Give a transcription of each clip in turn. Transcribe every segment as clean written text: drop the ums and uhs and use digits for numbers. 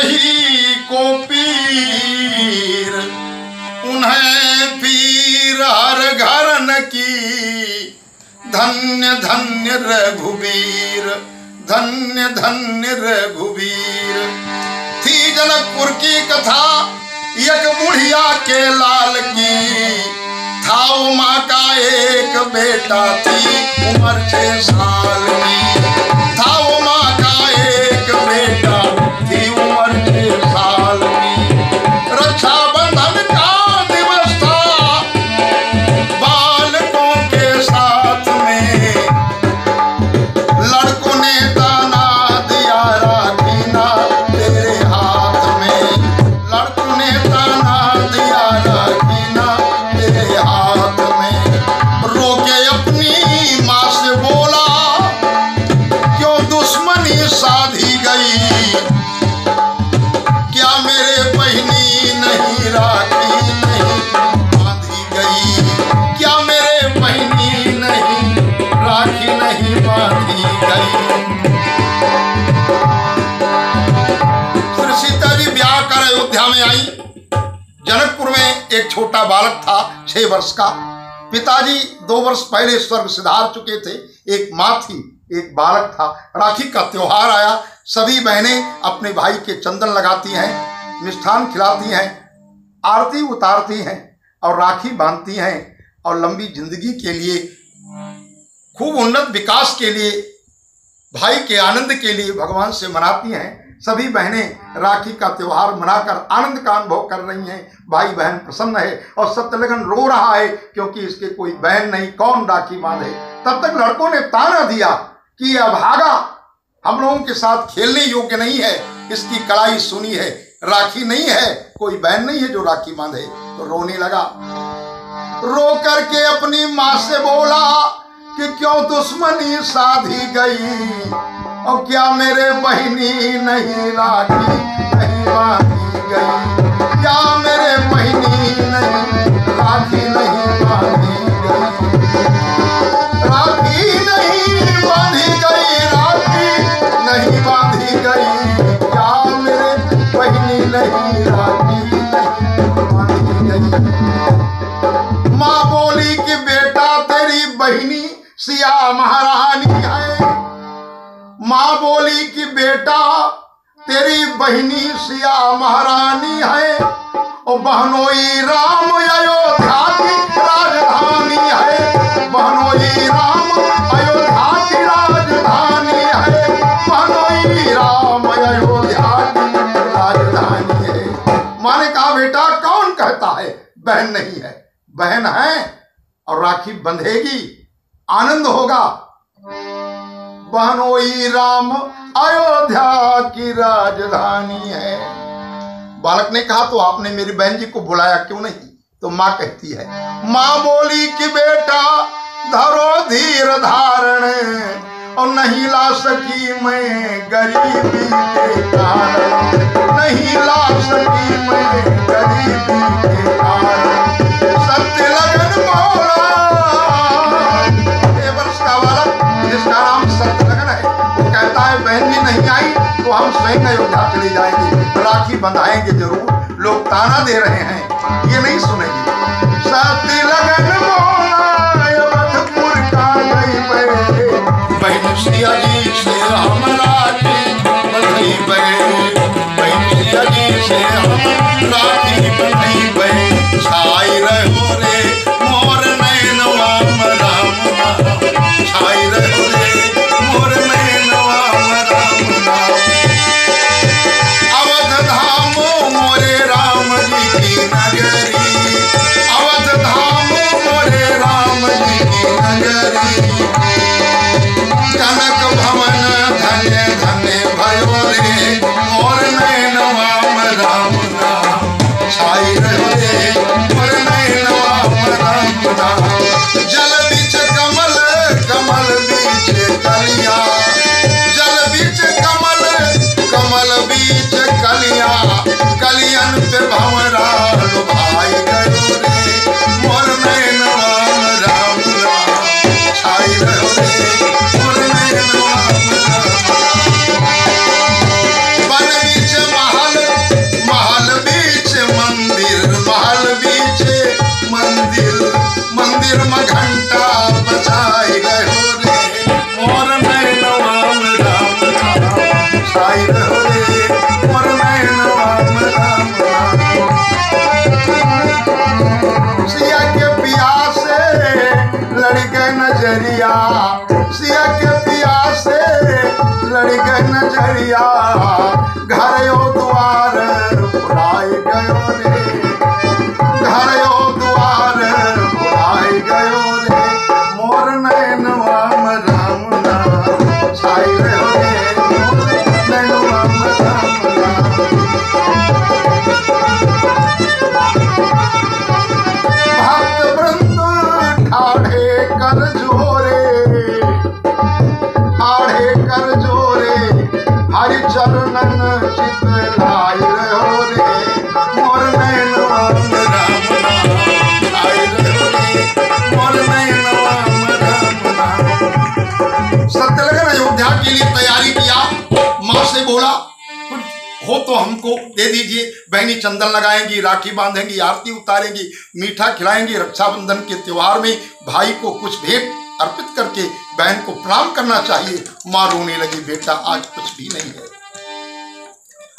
सही को पीर, उन्हें पीर हर घर न की। धन्य धन्य रघुवीर, धन्य धन्य रघुवीर। थी जनकपुर की कथा एक बुढ़िया के लाल की। था उमा का एक बेटा, थी उम्र 6 साल की। था उमा का एक बेटा, थी उम्र 6 साल की। रक्षाबंधन का दिवस था, बालकों के साथ में लड़कों ने दाना दिया, राखी ना तेरे हाथ में। लड़कों ने दाना दिया, राखी ना तेरे हाथ में। रोके अपनी माँ से बोला, क्यों दुश्मनी साधी गई। क्या मेरे बहनी नहीं राखी नहीं बांधी गई। क्या मेरे बहनी नहीं राखी नहीं बांधी गई। फिर सीता जी ब्याह कर अयोध्या में आई। जनकपुर में एक छोटा बालक था 6 वर्ष का। पिताजी 2 वर्ष पहले स्वर्ग सिधार चुके थे। एक माँ थी, एक बालक था। राखी का त्योहार आया। सभी बहनें अपने भाई के चंदन लगाती हैं, मिष्ठान खिलाती हैं, आरती उतारती हैं और राखी बांधती हैं और लंबी जिंदगी के लिए, खूब उन्नत विकास के लिए, भाई के आनंद के लिए भगवान से मनाती हैं। सभी बहनें राखी का त्योहार मनाकर आनंद का अनुभव कर रही हैं। भाई बहन प्रसन्न है और सत्यलग्न रो रहा है क्योंकि इसके कोई बहन नहीं, कौन राखी बांधे। तब तक लड़कों ने ताना दिया कि यह भागा, हम लोगों के साथ खेलने योग्य नहीं है, इसकी कड़ाई सुनी है, राखी नहीं है, कोई बहन नहीं है जो राखी बांधे। तो रोने लगा। रो करके अपनी माँ से बोला कि क्यों दुश्मनी साधी गई और क्या मेरे बहनी नहीं राखी नहीं बांधी गई। क्या मेरे बहनी नहीं राखी नहीं बांधी गई। राखी नहीं बांधी गई, राखी नहीं बांधी गई। क्या मेरे बहनी नहीं राखी नहीं बांधी गई। माँ बोली कि बेटा तेरी बहनी सिया महारानी है। माँ बोली कि बेटा तेरी बहनी सिया महारानी है और बहनोई राम अयोध्या की राजधानी है। बहनोई राम अयोध्या की राजधानी है। बहनोई राम अयोध्या की राजधानी है। माँ ने कहा बेटा कौन कहता है बहन नहीं है? बहन है और राखी बंधेगी, आनंद होगा। बहनोई राम अयोध्या की राजधानी है। बालक ने कहा तो आपने मेरी बहन जी को बुलाया क्यों नहीं? तो माँ कहती है, माँ बोली कि बेटा धरो धीर धारण और नहीं ला सकी मैं गरीबी के कारण। नहीं ला सकी मैं गरीबी के कारण। सत्य लगन बोला। 6 वर्ष का बालक जिसका नाम सत्यलग्न है, वो कहता है बहन जी नहीं आई तो हम स्वयं अयोध्या चले जाएंगे, राखी बंधाएंगे जरूर। लोग ताना दे रहे हैं, ये नहीं सुनेगी। सत्यलग्न बोला अयोध्यापुर का गई बहन सिया जी से हम राखी बंधाई बहन। बहन सिया जी से हम राखी बंधाई बहन। छाई रहो रे मोर नैनवा राम नाम। छाई रहो रे मोर नैनवा राम नाम। अवध धाम मोरे राम जी की नगरी। अवध धाम मोरे राम जी की नगरी। कनक भवन धन्य धन्य भयो रे मोर नैनवा राम नाम। छाई रहो रे मोर नैनवा राम नाम। जल बीच कमल कमल बीच कलिया। जल बीच कमल कमल बीच कलिया। कलियन पे भंवरा लुभाई गयो रे मोर नैनवा राम नाम। छाई रहो रे मोर नैनवा राम नाम। वन बीच महल छाई रहो रे मोर नैनवा में राम राम। सिया के पिया से लड़ गए नजरिया, सिया के पिया से लड़ गए नजरिया, घर यो द्वार भुलाए गयो रे, घर यो द्वार भुलाए गयो रे मोर नैनवा में राम नाम छाई रहो रे मोर नैनवा में राम नाम। भक्त वृंद ठाढ़े कर जोरे, ठाढ़े कर जोरे हरि चरणन चित लाई रहो रे मोर नैनवा में राम नाम छाई रहो रे मोर नैनवा में राम नाम। सत्यलगन अयोध्या के लिए तैयारी किया, माँ से बोला कुछ हो तो हमको दे दीजिए। बहनी चंदन लगाएंगी, राखी बांधेंगी, आरती उतारेंगी, मीठा खिलाएंगी। रक्षाबंधन के त्योहार में भाई को कुछ भेंट अर्पित करके बहन को प्रणाम करना चाहिए। माँ रोने लगी, बेटा आज कुछ भी नहीं है,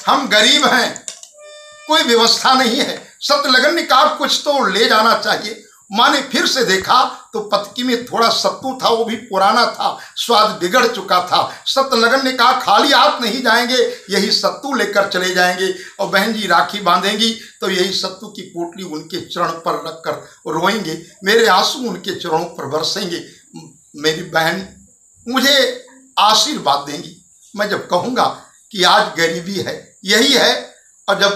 हम गरीब हैं, कोई व्यवस्था नहीं है। सत्यलगन ने कहा कुछ तो ले जाना चाहिए। माँ ने फिर से देखा तो पतकी में थोड़ा सत्तू था, वो भी पुराना था, स्वाद बिगड़ चुका था। सत्यलगन ने कहा खाली हाथ नहीं जाएंगे, यही सत्तू लेकर चले जाएंगे और बहन जी राखी बांधेंगी तो यही सत्तू की पोटली उनके चरण पर रखकर रोएंगे, मेरे आंसू उनके चरणों पर बरसेंगे। मेरी बहन मुझे आशीर्वाद देंगी, मैं जब कहूँगा कि आज गरीबी है यही है और जब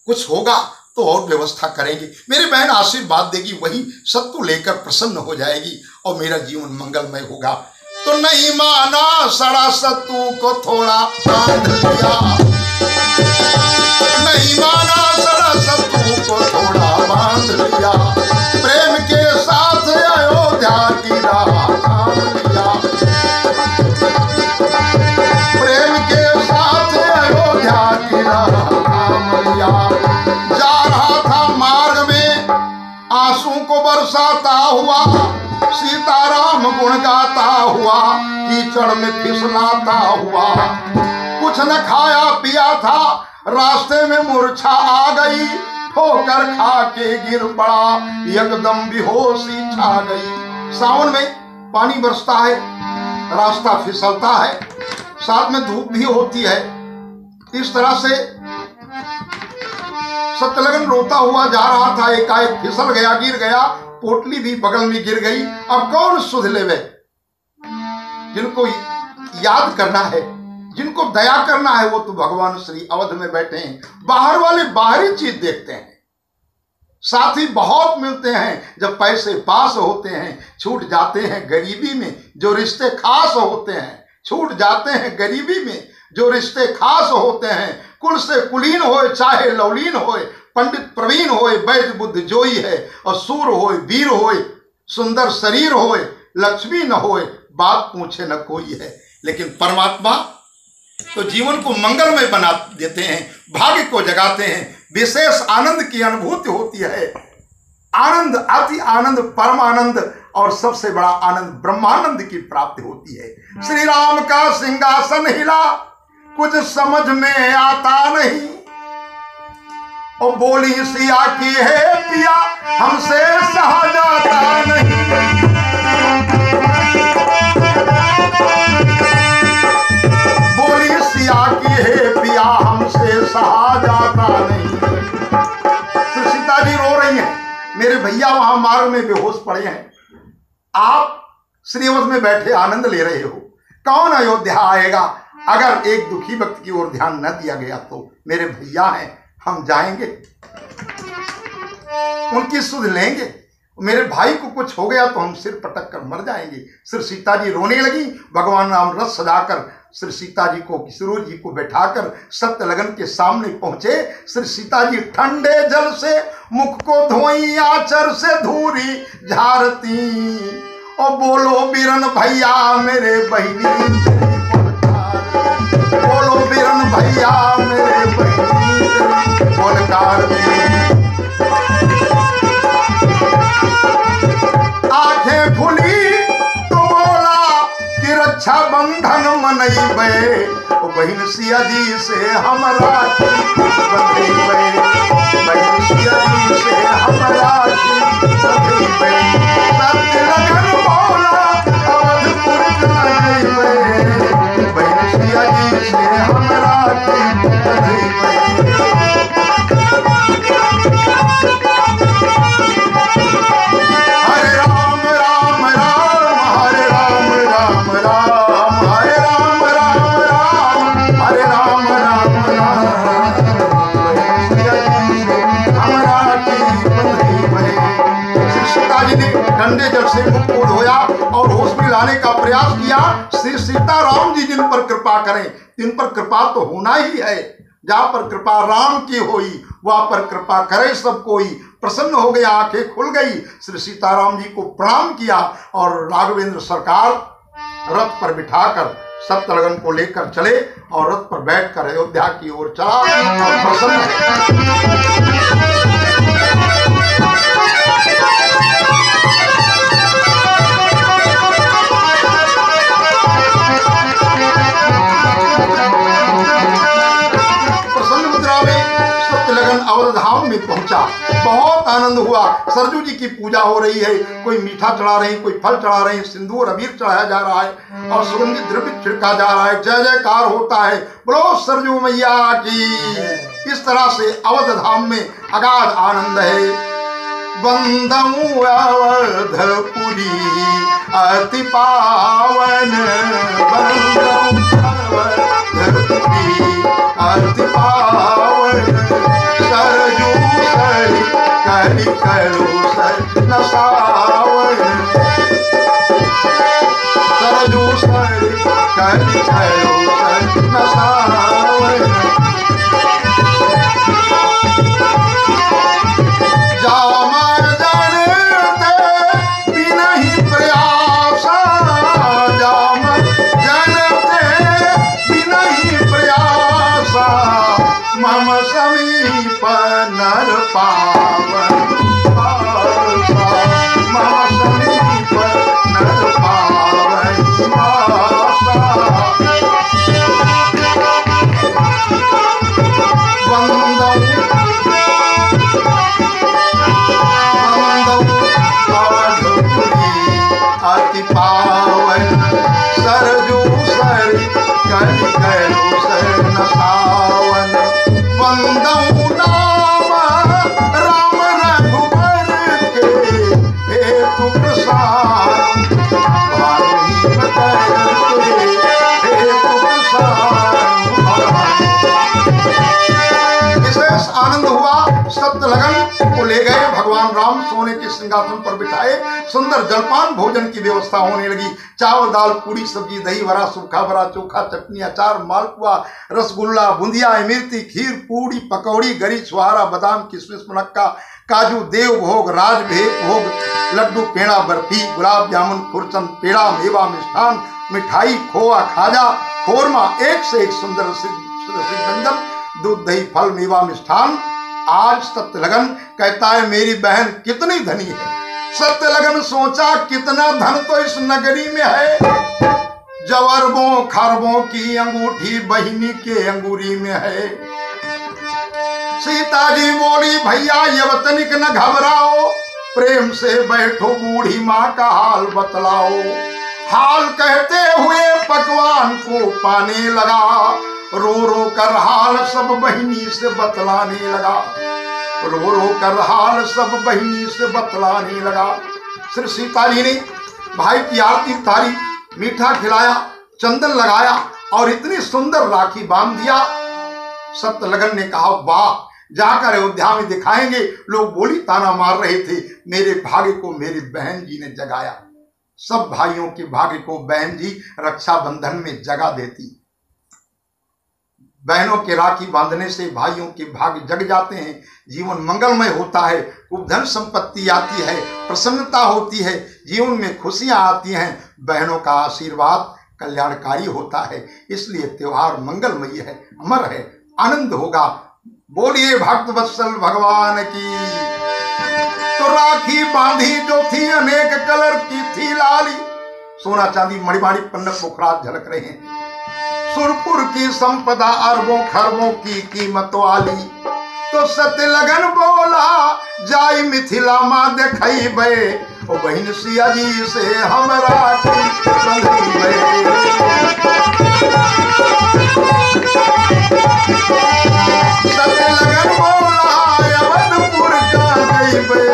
कुछ होगा तो और व्यवस्था करेंगे। मेरी बहन आशीर्वाद देगी, वही सत्तू लेकर प्रसन्न हो जाएगी और मेरा जीवन मंगलमय होगा। तो नहीं माना सड़ा सत्तू को थोड़ा बांध लिया, नहीं माना सड़ा सत्तू को थोड़ा बांध लिया, प्रेम के साथ अयोध्या की राह थाम लिया, प्रेम के साथ अयोध्या की राह थाम लिया। जा रहा था मार्ग में आंसू को बरसाता हुआ, सीताराम गुण गाता हुआ, कीचड़ में फिसलाता हुआ। कुछ न खाया पिया था, रास्ते में मूर्छा आ गई, ठोकर खा के गिर पड़ा, एकदम बेहोशी छा गई। सावन में पानी बरसता है, रास्ता फिसलता है, साथ में धूप भी होती है। इस तरह से सत्यलगन रोता हुआ जा रहा था, एकाएक फिसल गया, गिर गया, पोटली भी बगल में गिर गई। अब कौन सुध लेवे? जिनको याद करना है, जिनको दया करना है, वो तो भगवान श्री अवध में बैठे हैं। बाहर वाले बाहरी चीज देखते हैं, साथी बहुत मिलते हैं, जब पैसे पास होते हैं छूट जाते हैं गरीबी में। जो रिश्ते खास होते हैं छूट जाते हैं गरीबी में, जो रिश्ते खास होते हैं। कुल से कुलीन होए चाहे लवलीन होए, पंडित प्रवीण होए वैद्य बुद्ध जोई है, और सूर होए वीर होए, सुंदर शरीर होए, लक्ष्मी न होए, बात पूछे न कोई है। लेकिन परमात्मा तो जीवन को मंगलमय बना देते हैं, भाग्य को जगाते हैं, विशेष आनंद की अनुभूति होती है। आनंद, अति आनंद, परम आनंद और सबसे बड़ा आनंद ब्रह्मानंद की प्राप्ति होती है। श्री राम का सिंहासन हिला, कुछ समझ में आता नहीं, और बोली सिया की है पिया हमसे सहा जाता नहीं। बोली सिया की है पिया हमसे सहा जाता नहीं। श्री सीता जी रो रही हैं, मेरे भैया वहां मार्ग में बेहोश पड़े हैं, आप श्रीवत में बैठे आनंद ले रहे हो। कौन अयोध्या आएगा अगर एक दुखी व्यक्ति की ओर ध्यान न दिया गया? तो मेरे भैया हैं, हम जाएंगे, उनकी सुध लेंगे। मेरे भाई को कुछ हो गया तो हम सिर पटक कर मर जाएंगे। श्री सीता जी रोने लगी। भगवान राम रथ सजाकर श्री सीता जी को, किशोर जी को बैठाकर सत्यलगन के सामने पहुंचे। श्री सीता जी ठंडे जल से मुख को धोई, आचर से धूरी झारती, और बोलो बीरन भैया मेरे बहिनी, बोलो बीरन भैया मेरे बहिनी बोलकार। आंखें खुली तो बोला कि रक्षा बंधन मनइबे, बहन सिया जी से हम राखी बंधइबे, बहन सिया जी से हम राखी बंधइबे, सत्य लगन मौला अवधपुर जाइबे, बहन सिया जी से हम राखी बंधइबे। ठंडे जल से मुख को धोया और होश में लाने का प्रयास किया। श्री सीताराम जी जिन पर कृपा करें, इन पर कृपा तो होना ही है। जहाँ पर कृपा राम की होई वहां पर कृपा करे सब कोई। प्रसन्न हो गया, आंखें खुल गई। श्री सीताराम जी को प्रणाम किया और राघवेंद्र सरकार रथ पर बिठाकर सप्तलगन को लेकर चले और रथ पर बैठकर अयोध्या की ओर चला और प्रसन्न अवधधाम में पहुंचा। बहुत आनंद हुआ। सरजू जी की पूजा हो रही है, कोई मीठा चढ़ा रहे हैं, कोई फल चढ़ा रहे हैं, सिंदूर अबीर चढ़ाया जा रहा है और सुगंधित द्रव्य छिड़का जा रहा है। जय जयकार होता है, बोलो सरजू मैया की। इस तरह से अवधधाम में अगाध आनंद है। बंदमु अवधपुरी अति पावन, बंदमु अवधपुरी अति पावन, सरजू सर करि करो सर नसावन, सरजू सर करि करो सर नसावन। जामर जनते बिनहि प्रयासा, जामर जनते बिनहि प्रयासा, मम समीप नर पावन आशा, मम समीप नर पावन आशा। वंदौ अवधपुरी अति पावन, सरजू सर करि करो सर नसावन। वंदौ नाम राम रघुवर के, हेतु प्रसाद भावी करके, हेतु प्रसाद। विशेष आनंद हुआ। सप्तलगन को ले गए, भगवान राम सोने के सिंहासन पर बिठाए। सुंदर जलपान भोजन की व्यवस्था होने लगी। चावल दाल पूरी सब्जी दही वड़ा सूखा बड़ा चोखा चटनी अचार मालपुआ रसगुल्ला बूंदिया इमरती खीर पूड़ी पकौड़ी गरी छुहारा बादाम किशमिश मुनक्का काजू देव भोग राज भोग लड्डू पेड़ा बर्फी गुलाब जामुन खुरचन पेड़ा मेवा मिष्ठान मिठाई खोआ खाजा खोरमा, एक से एक सुंदर व्यंजन, दूध दही फल मेवा मिष्ठान। आज सत्यलगन कहता है मेरी बहन कितनी धनी है। सत्यलगन सोचा कितना धन तो इस नगरी में है। जवरबों खरबों की अंगूठी बहिनी के अंगूरी में है। सीता जी बोली भैया यवतनिक न घबराओ, प्रेम से बैठो बूढ़ी माँ का हाल बतलाओ। हाल कहते हुए पकवान को पाने लगा, रो रो कर हाल सब बहिनी से बतलाने लगा, रो रो कर हाल सब बहिनी से बतलाने लगा। श्री सीता जी ने भाई की आरती उतारी, मीठा खिलाया, चंदन लगाया और इतनी सुंदर राखी बांध दिया। सत्यलगन ने कहा वाह, जाकर अयोध्या में दिखाएंगे। लोग बोली ताना मार रहे थे, मेरे भाग्य को मेरी बहन जी ने जगाया। सब भाइयों के भाग्य को बहन जी रक्षाबंधन में जगा देती। बहनों के राखी बांधने से भाइयों के भाग्य जग जाते हैं, जीवन मंगलमय होता है, खूब धन संपत्ति आती है, प्रसन्नता होती है, जीवन में खुशियां आती हैं। बहनों का आशीर्वाद कल्याणकारी होता है, इसलिए त्योहार मंगलमय है, अमर है, आनंद होगा। बोलिए भक्त वत्सल भगवान की। तो राखी बांधी जो थी अनेक कलर की थी लाली, सोना चांदी मणिमाणी पन्नक मुखराज झलक रहे हैं। सुरपुर की संपदा अरबों खरबों की कीमत वाली। तो सत्य लगन बोला जाई मिथिला माँ देखई बे, ओ बहन सिया जी से हमरा की बंधई बे। सत्य लगन बोला अवधपुर का गई बे,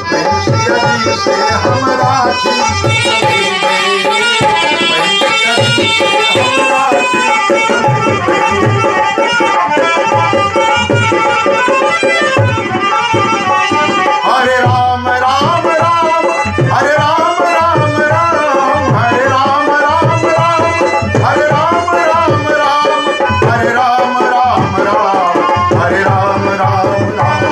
बहन सिया जी से हमरा की बंधई बे, बहन सिया जी से हमरा की बंधई बे। हरे राम राम राम, हरे राम राम राम, हरे राम राम राम, हरे राम राम राम, हरे राम राम राम, हरे राम राम राम।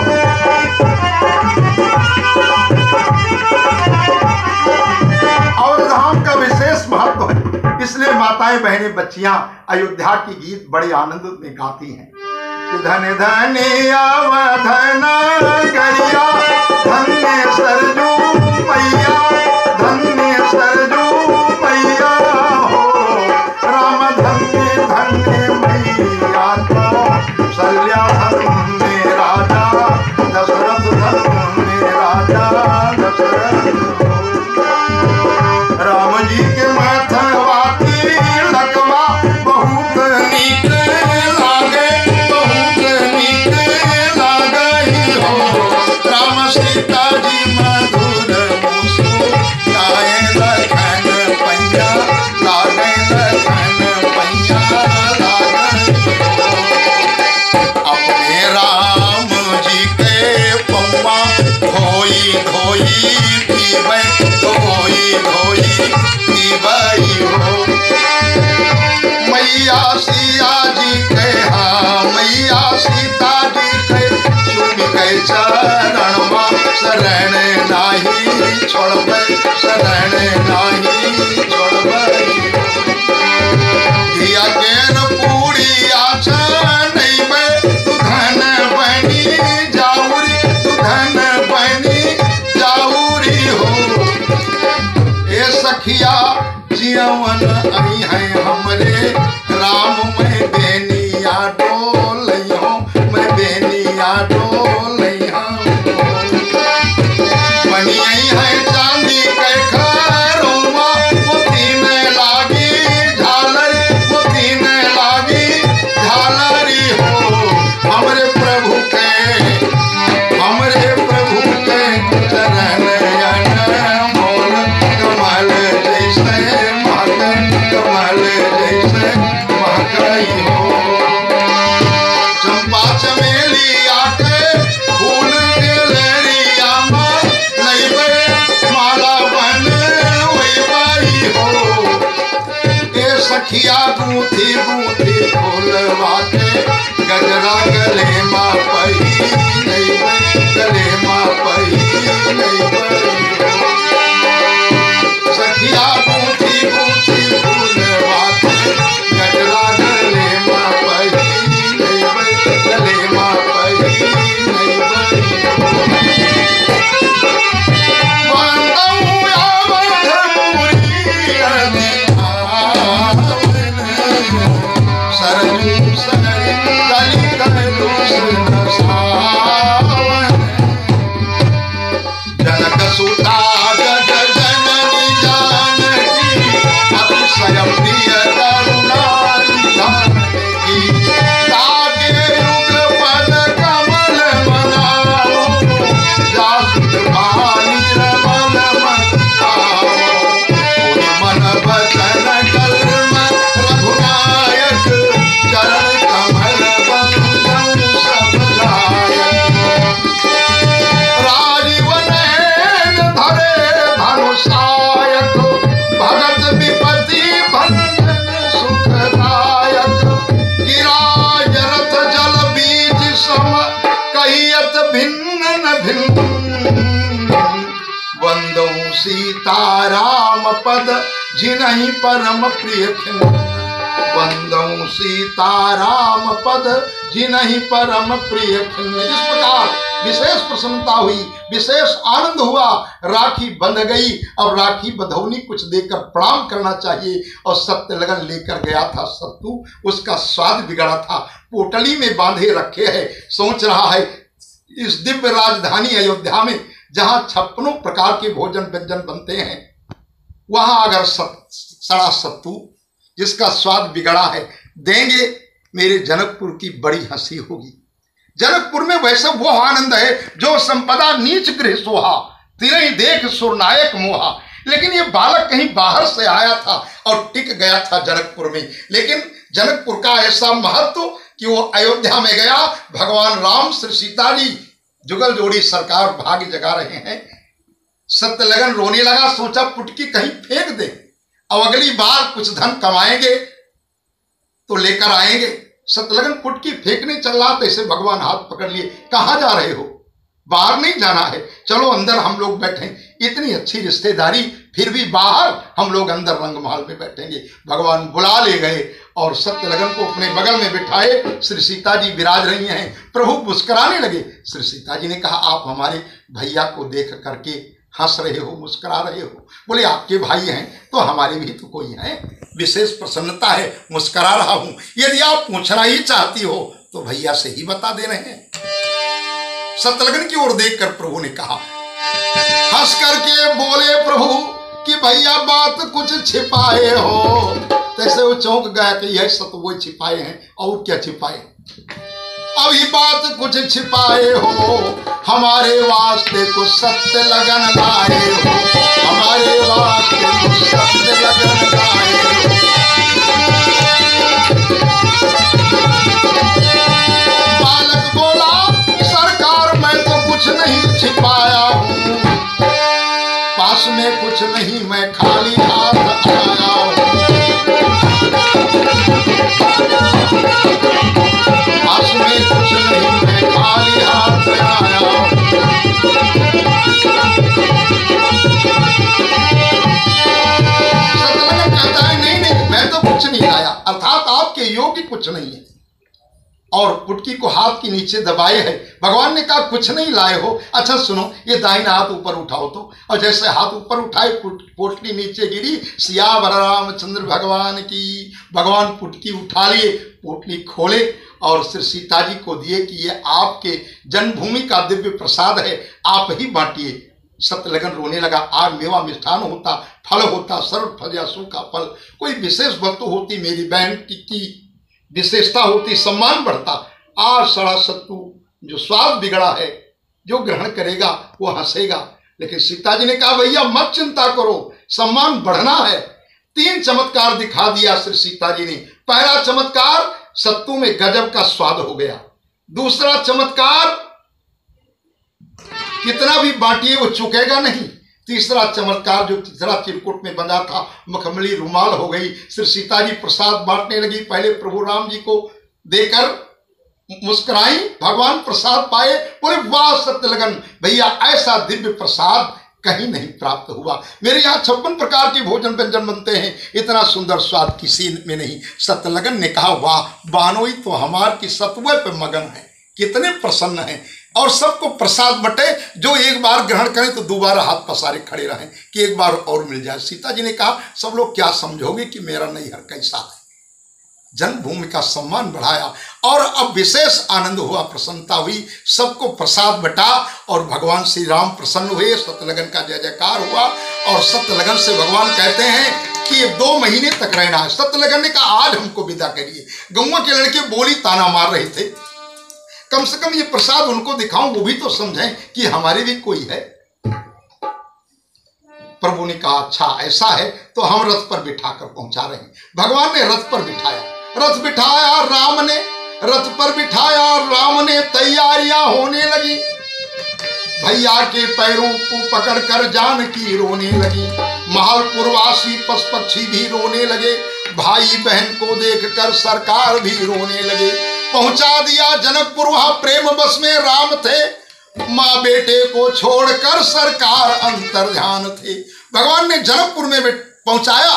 और धाम का विशेष महत्व है, इसलिए माताएं बहनें बच्चियां अयोध्या की गीत बड़े आनंद में गाती हैं। धन धनी अवधन गरिया, धन्य सरजू मैया, धन्य सरजू मैया हो, राम धन्य धन्य मैया कौशल्या, धन्य राजा दशरथ, धन्य राजा दशरथ। राम जी के माथवा की लकवा बहुत नीक लागे, सीता जी मधुर मुस्कुराए, लखन पैया लागे, लखन पैया लागे। अपने राम जी के पौआ धोई धोई पीबै, धोई धोई पीबै हो। मैया सिया जी के, हाँ मैया सीता जी के चुम के चरणवा शरण नाही छोड़बै, शरण नाही छोड़बै। दिया केन पूरी आछा नहीं बे, तू धन बनी जाऊरी, तू धन बनी जाऊरी हो। ए सखिया जीवन आई है हमरे राम, मैं बेनिया डोलियो, मैं बेनिया डोलियो। बनी है चांदी के खरुआ, मोती में लागी झालरी, मोती में लागी झालरी हो। हमरे प्रभु के, हमरे प्रभु के चरण अनमोल, कमल जैसे महक, कमल जैसे महकई हो। चंपा चमेली आके फूल के लहरिया में लइबे, माला बन वही हो। ए सखिया गूंथी गूंथी फूलवा के गजरा गले माँ पही लइबे, गले माँ पही लइबे। सखिया गूंथी गूंथी फूलवा के गजरा गले माँ पही लइबे, गले माँ पही लइबे। सरजू सरी गली कहलू जनक सुता जग जननी जानकी, अतिशय प्रिय करुणा निधानकी। ताके युग पद कमल मनाओ, जासुत भानी रमल मन आओ। मन वचन कर्म रघुनायक, चरण कमल बंधन सब लायक। राजीव नयन धरे धनुषायक, भगत विपति भंजन सुखदायक। गिराज रथ जल बीज सम, कहियत भिन्न न भिन्न। वंदौ सीताराम पद जिनहि परम प्रिय खिन्न, वंदौ सीताराम पद जिनहि परम प्रिय खिन्न। इस प्रकार विशेष प्रसन्नता हुई, विशेष आनंद हुआ। राखी बंध गई। अब राखी बधौनी कुछ देकर प्रणाम करना चाहिए, और सत्यलगन लेकर गया था सत्तू, उसका स्वाद बिगड़ा था, पोटली में बांधे रखे है। सोच रहा है इस दिव्य राजधानी अयोध्या में जहां 56 प्रकार के भोजन व्यंजन बनते हैं, वहां अगर सड़ा सत्तू जिसका स्वाद बिगड़ा है देंगे, मेरे जनकपुर की बड़ी हंसी होगी। जनकपुर में वैसे वो आनंद है जो संपदा नीच गृह सोहा, तिरई देख सुरनायक मोहा। लेकिन ये बालक कहीं बाहर से आया था और टिक गया था जनकपुर में। लेकिन जनकपुर का ऐसा महत्व कि वो अयोध्या में गया। भगवान राम श्री सीता जी जुगल जोड़ी सरकार भाग्य जगा रहे हैं। सत्यलगन रोने लगा, सोचा पुटकी कहीं फेंक दे, अब अगली बार कुछ धन कमाएंगे तो लेकर आएंगे। सत्यलगन पुटकी फेंकने चल रहा तो ऐसे भगवान हाथ पकड़ लिए, कहां जा रहे हो? बाहर नहीं जाना है, चलो अंदर हम लोग बैठे। इतनी अच्छी रिश्तेदारी, फिर भी बाहर हम लोग अंदर रंगमहल में बैठेंगे। भगवान बुला ले गए और सत्यलगन को अपने बगल में बिठाए। श्री सीता जी विराज रही हैं। प्रभु मुस्कुराने लगे। श्री सीता जी ने कहा, आप हमारे भैया को देख करके हंस रहे हो, मुस्कुरा रहे हो? बोले आपके भाई हैं तो हमारे भी तो कोई हैं, विशेष प्रसन्नता है, मुस्कुरा रहा हूं। यदि आप पूछना ही चाहती हो तो भैया से ही बता दे रहे हैं। सत्यलगन की ओर देखकर प्रभु ने कहा, हंस करके बोले प्रभु कि भैया बात कुछ छिपाए हो। तैसे वो चौंक गया कि यह सत वो छिपाए हैं, और क्या छिपाए? अभी बात कुछ छिपाए हो, हमारे वास्ते कुछ सत्यलगन लाए हो, हमारे वास्ते कुछ सत्यलगन लाए हो। बालक बोला, सरकार मैं तो कुछ नहीं छिपाया हूँ, पास में कुछ नहीं, मैं खाली हाथ आया हूँ। पास में कुछ नहीं, मैं खाली हाथ आया हूँ। सत्यलगन कहता है, नहीं नहीं मैं तो कुछ नहीं लाया, अर्थात आपके योग्य कुछ नहीं है। और पुटकी को हाथ के नीचे दबाए है। भगवान ने कहा कुछ नहीं लाए हो, अच्छा सुनो, ये दाहिना हाथ ऊपर उठाओ तो। और जैसे हाथ ऊपर उठाए पोटली नीचे गिरी। सियावर रामचंद्र भगवान की। भगवान पुटकी उठा लिए, पोटली खोले और श्री सीता जी को दिए कि ये आपके जन्मभूमि का दिव्य प्रसाद है, आप ही बांटिए। सत्यलगन रोने लगा। आज मेवा मिष्ठान होता, फल होता, सर्व फल या सूखा फल, कोई विशेष वस्तु होती, मेरी बहन की विशेषता होती, सम्मान बढ़ता। आज सड़ा सत्तू जो स्वाद बिगड़ा है, जो ग्रहण करेगा वो हंसेगा। लेकिन सीता जी ने कहा, भैया मत चिंता करो, सम्मान बढ़ना है। 3 चमत्कार दिखा दिया श्री सीता जी ने। पहला चमत्कार, सत्तू में गजब का स्वाद हो गया। दूसरा चमत्कार, कितना भी बांटिए वो चुकेगा नहीं। तीसरा चमत्कार, जो तीसरा चिरकुट में बंधा था, मखमली रुमाल हो गई। श्री सीता जी प्रसाद बांटने लगी। पहले प्रभु राम जी को देकर मुस्कुराई, भगवान प्रसाद पाए, बोले वाह सत्यलगन भैया, ऐसा दिव्य प्रसाद कहीं नहीं प्राप्त हुआ। मेरे यहाँ 56 प्रकार के भोजन व्यंजन बनते हैं, इतना सुंदर स्वाद किसी में नहीं। सत्यलगन ने कहा, वाह बानोई तो हमार की सतुए पे मगन है, कितने प्रसन्न हैं। और सबको प्रसाद बटे, जो एक बार ग्रहण करें तो दोबारा हाथ पसारे खड़े रहें कि एक बार और मिल जाए। सीता जी ने कहा, सब लोग क्या समझोगे कि मेरा नैहर कैसा है। जन्मभूमि का सम्मान बढ़ाया और अब विशेष आनंद हुआ, प्रसन्नता हुई, सबको प्रसाद बटा और भगवान श्री राम प्रसन्न हुए। सत्यलगन का जय जयकार हुआ और सत्यलगन से भगवान कहते हैं कि ये 2 महीने तक रहना है। सत्यलगन ने कहा, आज हमको विदा करिए। गौवा के लड़के बोली ताना मार रहे थे, कम से कम ये प्रसाद उनको दिखाऊं, वो भी तो समझें कि हमारे भी कोई है। प्रभु ने कहा, अच्छा ऐसा है तो हम रथ पर बिठाकर पहुंचा रहे हैं। भगवान ने रथ पर बिठाया, रथ बिठाया राम ने, रथ पर बिठाया राम ने, तैयारियां होने लगी। भैया के पैरों को पकड़कर जानकी रोने लगी। महलपुरवासी पशु पक्षी भी रोने लगे। भाई बहन को देखकर सरकार भी रोने लगे। पहुंचा दिया जनकपुर, वहां प्रेम बस में राम थे। माँ बेटे को छोड़कर सरकार अंतर ध्यान थे। भगवान ने जनकपुर में पहुंचाया,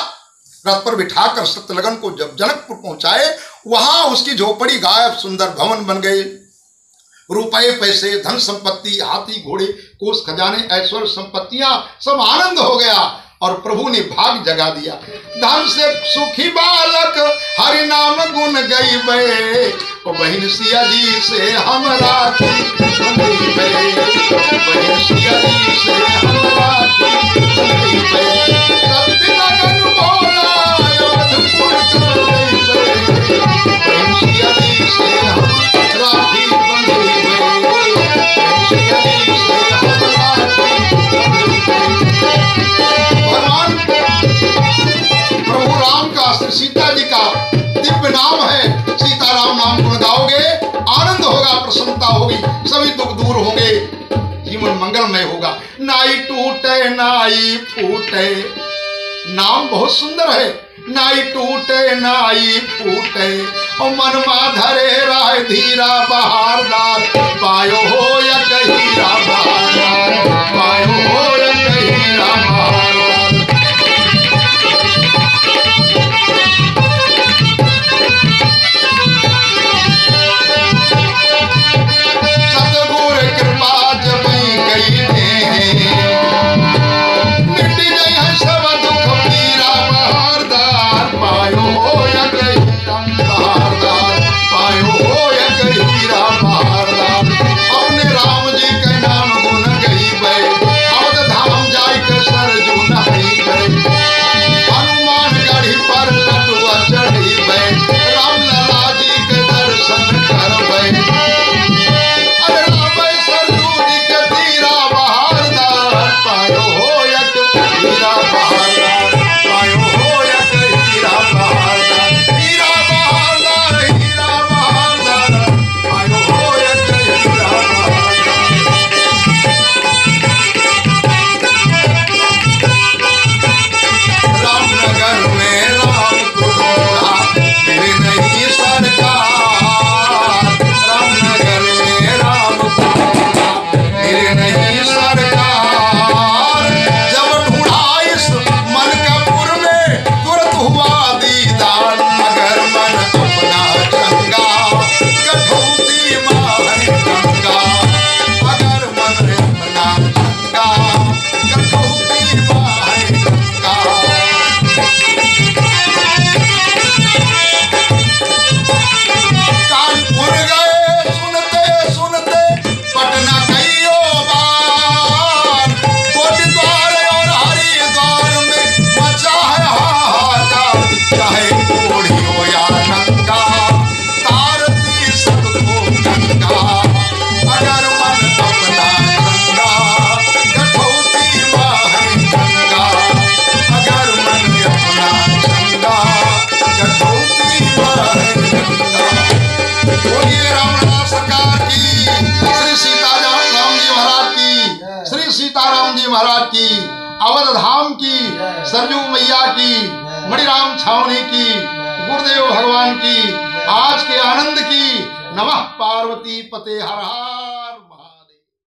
रथ पर बिठाकर सत्यलगन को जब जनकपुर पहुंचाए, वहां उसकी झोपड़ी गायब, सुंदर भवन बन गए। रुपए पैसे धन संपत्ति हाथी घोड़े कोष खजाने ऐश्वर्य संपत्तियां सब आनंद हो गया और प्रभु ने भाग जगा दिया। धन से सुखी बालक हरि नाम गुण गई बे, बहन सिया जी से हम राखी बंधी बे, बहन सिया जी से हम राखी बंधी बे, सत्य लगन बोला अयोधपुर कर गई बे, बहन सिया जी से हम राखी बंधी बे, बहन सिया जी से हम राखी बंधी बे। भगवान प्रभु राम का श्री सीता जी का दिव्य नाम है। सीताराम नाम गुण गाओगे आनंद होगा, प्रसन्नता होगी, सभी दुख दूर होंगे, जीवन मंगलमय होगा। नाई टूटे नाई फूटे, नाम बहुत सुंदर है। नाई टूटे नाई फूटे और मन धरे राय धीरा बहारदार, पायो हो या कहीरा बहारदार, पायो हो या कहीरा बहारदार। सतगुरु कृपा जब गई मिट गई सब दुख पीरा बहारदार, पायो हो या कहीरा बहारदार, पायो हो या कहीरा बहारदार। अपने राम जी के नाम गुण गई बे, अवध धाम जाय के सरजू नही बे, हनुमान गढ़ी पर लटुआ चढ़ी बे, राम लला जी के दर्शन कर बे, अरे राम सरजू जी के तीरा बहारदार, पायो हो या कहीरा बहारदार, पायो हो या कहीरा बहारदार, हीरा बहारदार, हीरा बहारदार, पायो हो या कहीरा बहारदार। रामनगर में राम को ढूंढा मिली नहीं सरकार, रामनगर में राम को ढूंढा मिली नहीं सरकार, जब ढूंढा इस मलकापुर में तुरंत हुआ दीदार, मगर मन अपना चंगा कठौती माहन गंगा, अगर मन अपना चंगा कठौती माहन गंगा। कानपुर गए सुनते सुनते पटना कईयो बार, कोटद्वार और हरिद्वार में मचा है हाहाकार, चाहे कोढ़ी हो या नंगा तारती सबको गंगा, अगर मन अपना चंगा कठौती माहन गंगा, अगर मन अपना चंगा कठौती माहन गंगा। बोलिए रामदास सरकार की, श्री सीताराम जी महाराज की, श्री सीताराम जी महाराज की, अवध धाम की, सरजू मैया की, मणिराम छावनी की, गुरुदेव भगवान की, आज के आनंद की। नमः पार्वती पते हर हर।